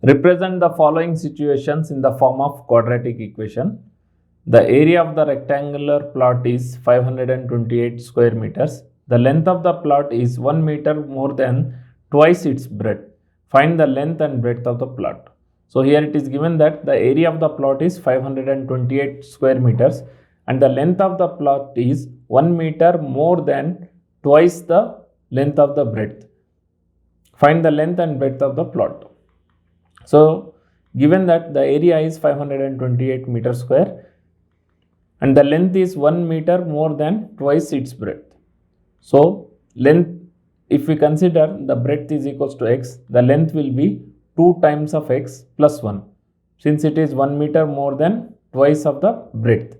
Represent the following situations in the form of quadratic equation. The area of the rectangular plot is 528 square meters. The length of the plot is 1 meter more than twice its breadth. Find the length and breadth of the plot. So here it is given that the area of the plot is 528 square meters and the length of the plot is 1 meter more than twice the length of the breadth. Find the length and breadth of the plot. So given that the area is 528 meter square and the length is 1 meter more than twice its breadth. So length, if we consider the breadth is equals to x, the length will be 2 times of x plus 1, since it is 1 meter more than twice of the breadth.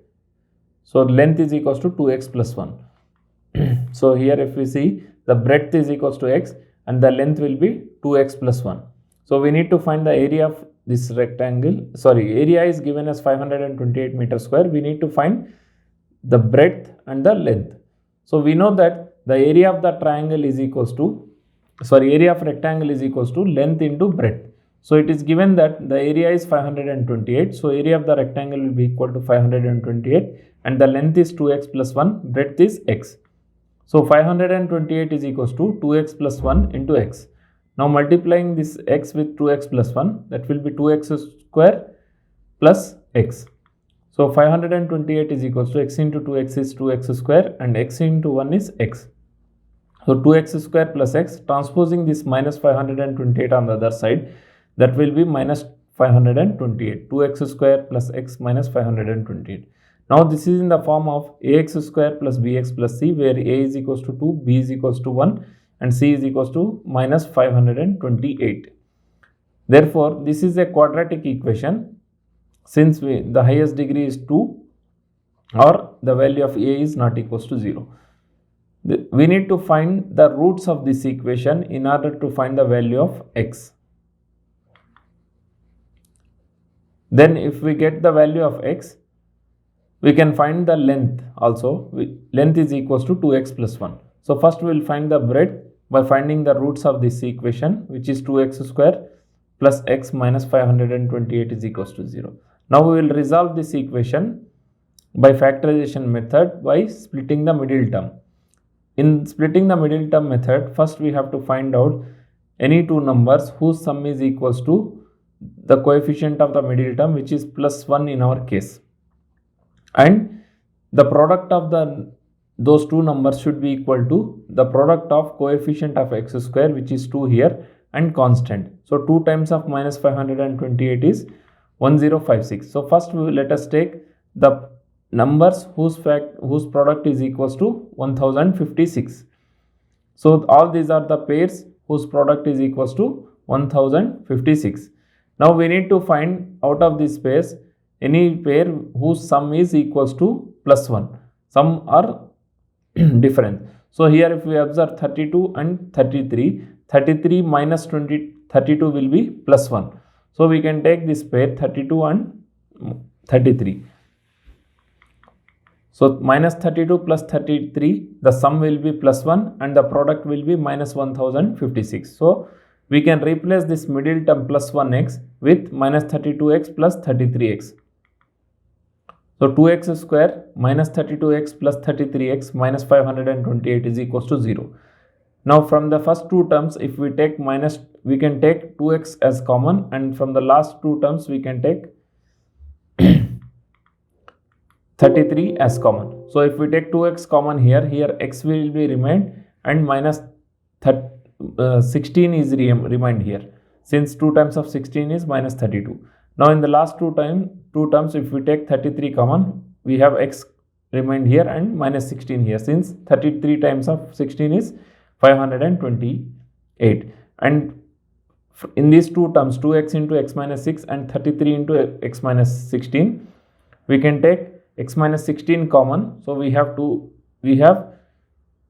So length is equals to 2x plus 1. So here if we see, the breadth is equals to x and the length will be 2x plus 1. So we need to find the area of this rectangle. Area is given as 528 meter square. We need to find the breadth and the length. So we know that the area of the triangle is equals to, area of rectangle is equals to length into breadth. So it is given that the area is 528. So area of the rectangle will be equal to 528 and the length is 2x plus 1, breadth is x. So 528 is equals to 2x plus 1 into x. Now multiplying this x with 2x plus 1, that will be 2x square plus x. So 528 is equals to x into 2x is 2x square and x into 1 is x. So 2x square plus x, transposing this minus 528 on the other side, that will be minus 528. 2x square plus x minus 528. Now this is in the form of ax square plus bx plus c, where a is equals to 2, b is equals to 1 and c is equals to minus 528. Therefore, this is a quadratic equation since the highest degree is 2 or the value of a is not equals to 0. We need to find the roots of this equation in order to find the value of x. Then if we get the value of x, we can find the length also. Length is equals to 2x plus 1. So first we will find the breadth by finding the roots of this equation, which is 2x square plus x minus 528 is equals to 0. Now we will resolve this equation by factorization method by splitting the middle term. In splitting the middle term method, first we have to find out any two numbers whose sum is equals to the coefficient of the middle term, which is plus 1 in our case. And the product of those two numbers should be equal to the product of coefficient of x square, which is 2 here, and constant. So 2 times of minus 528 is 1056. So first let us take the numbers whose product is equals to 1056. So all these are the pairs whose product is equals to 1056. Now we need to find out of these pairs any pair whose sum is equals to plus 1. Some are different. So here if we observe 32 and 33, 33 minus 32 will be plus 1. So we can take this pair 32 and 33. So minus 32 plus 33, the sum will be plus 1 and the product will be minus 1056. So we can replace this middle term plus 1x with minus 32x plus 33x. So 2x square minus 32x plus 33x minus 528 is equals to 0. Now from the first two terms, if we take minus, we can take 2x as common, and from the last two terms we can take 33 as common. So if we take 2x common here x will be remained and minus 16 is remained here, since 2 times of 16 is minus 32. Now in the last two terms, if we take 33 common, we have x remained here and minus 16 here, since 33 times of 16 is 528. And in these two terms, 2x into x minus 6 and 33 into x minus 16, we can take x minus 16 common. So we have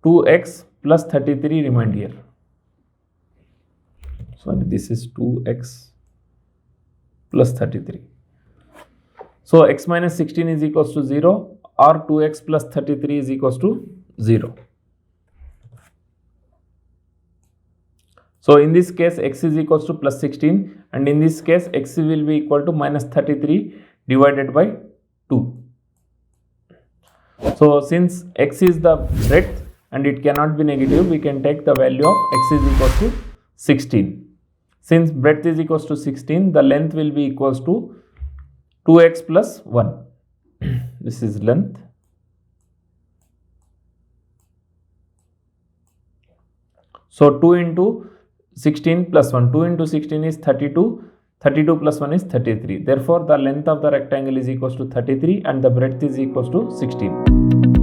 2x plus 33 remained here. So this is 2x plus 33. So x minus 16 is equals to 0 or 2x plus 33 is equals to 0. So in this case x is equals to plus 16, and in this case x will be equal to minus 33 divided by 2. So since x is the breadth and it cannot be negative, we can take the value of x is equals to 16. Since breadth is equals to 16, the length will be equals to 2x plus 1. This is length. So 2 into 16 plus 1. 2 into 16 is 32. 32 plus 1 is 33. Therefore, the length of the rectangle is equals to 33 and the breadth is equals to 16.